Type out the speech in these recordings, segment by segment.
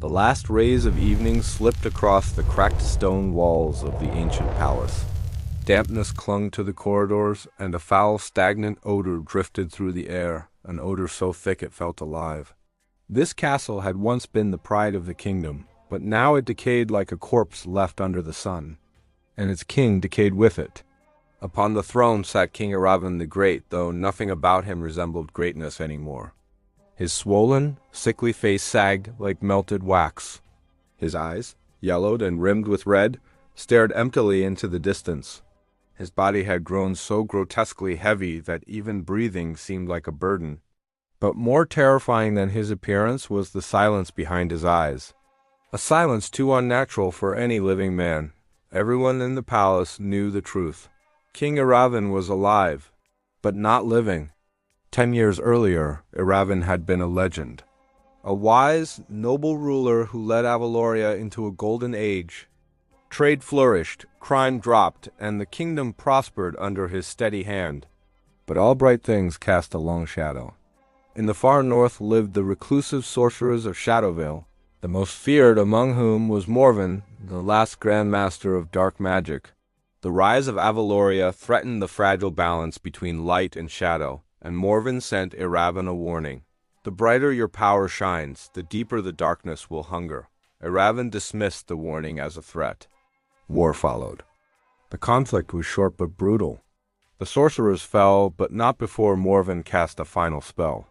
The last rays of evening slipped across the cracked stone walls of the ancient palace. Dampness clung to the corridors, and a foul, stagnant odor drifted through the air, an odor so thick it felt alive. This castle had once been the pride of the kingdom, but now it decayed like a corpse left under the sun, and its king decayed with it. Upon the throne sat King Iravan the Great, though nothing about him resembled greatness anymore. His swollen, sickly face sagged like melted wax. His eyes, yellowed and rimmed with red, stared emptily into the distance. His body had grown so grotesquely heavy that even breathing seemed like a burden. But more terrifying than his appearance was the silence behind his eyes. A silence too unnatural for any living man. Everyone in the palace knew the truth. King Iravan was alive, but not living. 10 years earlier, Iravan had been a legend. A wise, noble ruler who led Avaloria into a golden age. Trade flourished, crime dropped, and the kingdom prospered under his steady hand. But all bright things cast a long shadow. In the far north lived the reclusive sorcerers of Shadowvale, the most feared among whom was Morven, the last Grand Master of dark magic. The rise of Avaloria threatened the fragile balance between light and shadow, and Morven sent Iravan a warning. The brighter your power shines, the deeper the darkness will hunger. Iravan dismissed the warning as a threat. War followed. The conflict was short but brutal. The sorcerers fell, but not before Morven cast a final spell.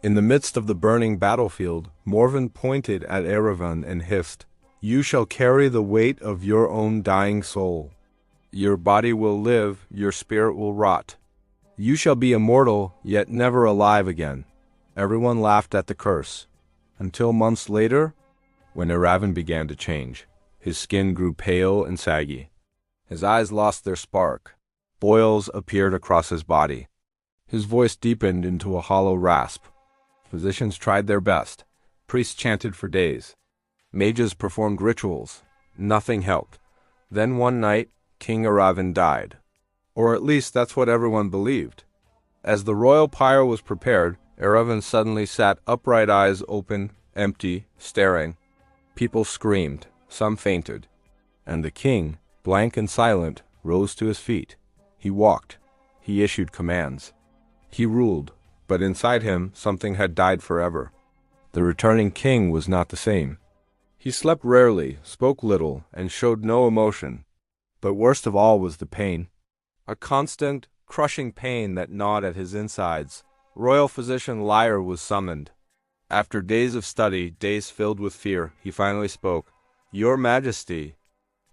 In the midst of the burning battlefield, Morven pointed at Iravan and hissed, "You shall carry the weight of your own dying soul. Your body will live, your spirit will rot. You shall be immortal, yet never alive again." Everyone laughed at the curse, until months later, when Iravan began to change. His skin grew pale and saggy. His eyes lost their spark. Boils appeared across his body. His voice deepened into a hollow rasp. Physicians tried their best. Priests chanted for days. Mages performed rituals. Nothing helped. Then one night, King Iravan died. Or at least that's what everyone believed. As the royal pyre was prepared, Iravan suddenly sat upright, eyes open, empty, staring. People screamed, some fainted, and the king, blank and silent, rose to his feet. He walked. He issued commands. He ruled, but inside him something had died forever. The returning king was not the same. He slept rarely, spoke little, and showed no emotion. But worst of all was the pain. A constant, crushing pain that gnawed at his insides. Royal physician Lyre was summoned. After days of study, days filled with fear, he finally spoke. "Your Majesty,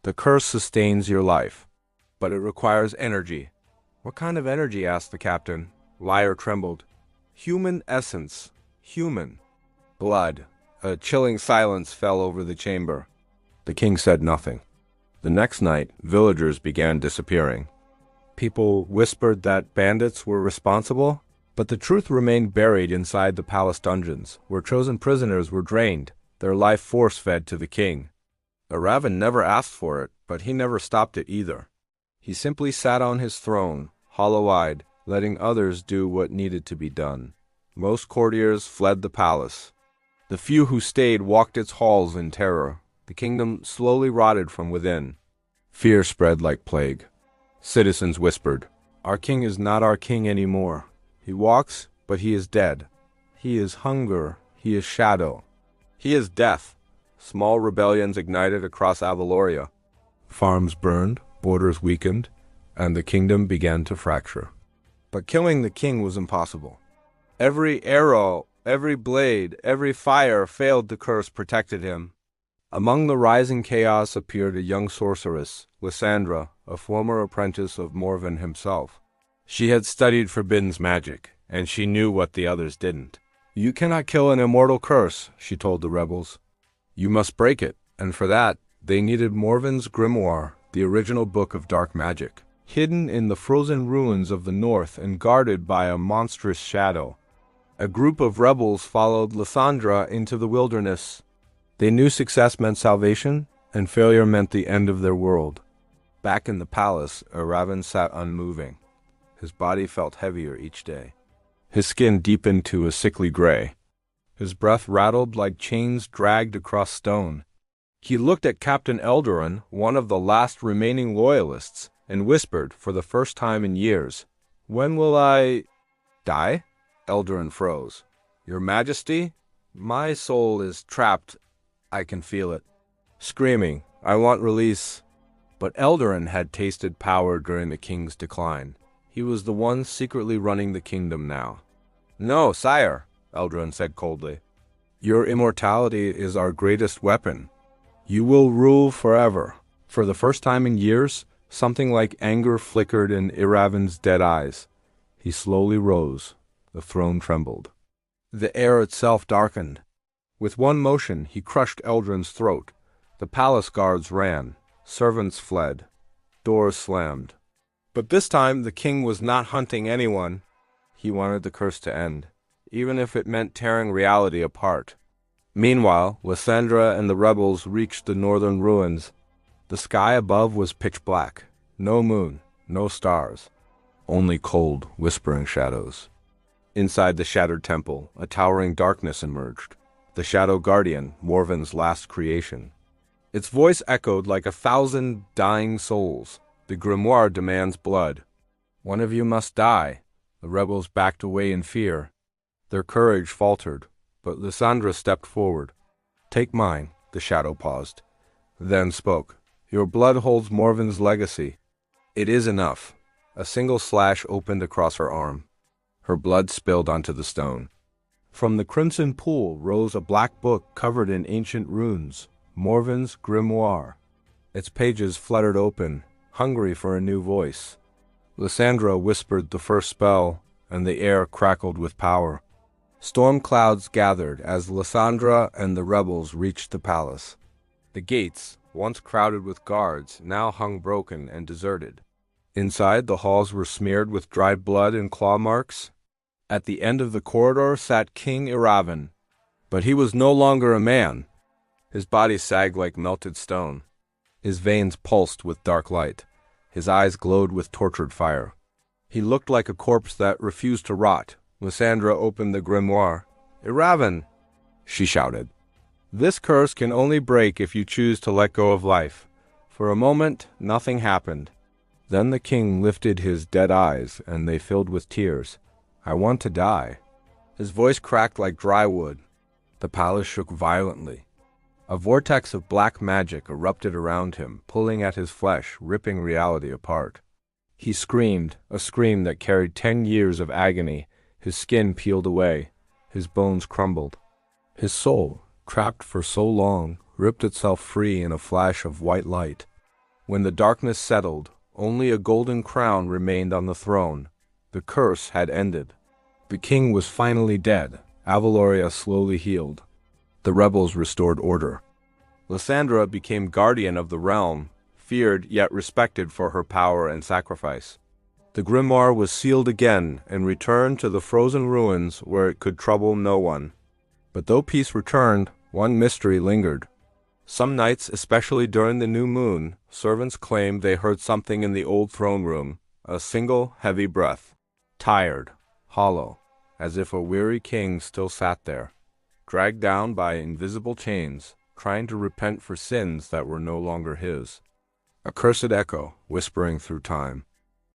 the curse sustains your life, but it requires energy." "What kind of energy?" asked the captain. Lyre trembled. "Human essence. Human." Blood. A chilling silence fell over the chamber. The king said nothing. The next night, villagers began disappearing. People whispered that bandits were responsible, but the truth remained buried inside the palace dungeons, where chosen prisoners were drained, their life force fed to the king. Iravan never asked for it, but he never stopped it either. He simply sat on his throne, hollow-eyed, letting others do what needed to be done. Most courtiers fled the palace. The few who stayed walked its halls in terror. The kingdom slowly rotted from within. Fear spread like plague. Citizens whispered, "Our king is not our king anymore. He walks, but he is dead. He is hunger. He is shadow. He is death." Small rebellions ignited across Avaloria. Farms burned, borders weakened, and the kingdom began to fracture. But killing the king was impossible. Every arrow, every blade, every fire failed the curse protected him. Among the rising chaos appeared a young sorceress, Lysandra, a former apprentice of Morven himself. She had studied forbidden magic, and she knew what the others didn't. "You cannot kill an immortal curse," she told the rebels. "You must break it," and for that, they needed Morven's grimoire, the original book of dark magic, hidden in the frozen ruins of the north and guarded by a monstrous shadow. A group of rebels followed Lysandra into the wilderness. They knew success meant salvation, and failure meant the end of their world. Back in the palace, Iravan sat unmoving. His body felt heavier each day. His skin deepened to a sickly gray. His breath rattled like chains dragged across stone. He looked at Captain Eldarin, one of the last remaining loyalists, and whispered for the first time in years, "When will I die?" Eldarin froze. "Your Majesty? My soul is trapped. I can feel it. Screaming, I want release." But Eldarin had tasted power during the king's decline. He was the one secretly running the kingdom now. "No, sire," Eldarin said coldly. "Your immortality is our greatest weapon. You will rule forever." For the first time in years, something like anger flickered in Iravan's dead eyes. He slowly rose. The throne trembled. The air itself darkened. With one motion, he crushed Eldarin's throat. The palace guards ran. Servants fled. Doors slammed. But this time, the king was not hunting anyone. He wanted the curse to end, even if it meant tearing reality apart. Meanwhile, Lysandra and the rebels reached the northern ruins. The sky above was pitch black. No moon, no stars. Only cold, whispering shadows. Inside the shattered temple, a towering darkness emerged. The Shadow Guardian, Morven's last creation. Its voice echoed like 1,000 dying souls. "The grimoire demands blood. One of you must die." The rebels backed away in fear. Their courage faltered, but Lysandra stepped forward. "Take mine," the shadow paused, then spoke. "Your blood holds Morven's legacy." "It is enough." A single slash opened across her arm. Her blood spilled onto the stone. From the crimson pool rose a black book covered in ancient runes, Morven's grimoire. Its pages fluttered open, hungry for a new voice. Lysandra whispered the first spell, and the air crackled with power. Storm clouds gathered as Lysandra and the rebels reached the palace. The gates, once crowded with guards, now hung broken and deserted. Inside, the halls were smeared with dried blood and claw marks. At the end of the corridor sat King Iravan. But he was no longer a man. His body sagged like melted stone. His veins pulsed with dark light. His eyes glowed with tortured fire. He looked like a corpse that refused to rot. Lysandra opened the grimoire. "Iravan!" she shouted. "This curse can only break if you choose to let go of life." For a moment, nothing happened. Then the king lifted his dead eyes, and they filled with tears. "I want to die." His voice cracked like dry wood. The palace shook violently. A vortex of black magic erupted around him, pulling at his flesh, ripping reality apart. He screamed, a scream that carried 10 years of agony. His skin peeled away. His bones crumbled. His soul, trapped for so long, ripped itself free in a flash of white light. When the darkness settled, only a golden crown remained on the throne. The curse had ended. The king was finally dead. Avaloria slowly healed. The rebels restored order. Lysandra became guardian of the realm, feared yet respected for her power and sacrifice. The grimoire was sealed again and returned to the frozen ruins where it could trouble no one. But though peace returned, one mystery lingered. Some nights, especially during the new moon, servants claimed they heard something in the old throne room, a single heavy breath. Tired, hollow, as if a weary king still sat there, dragged down by invisible chains, trying to repent for sins that were no longer his. A cursed echo, whispering through time.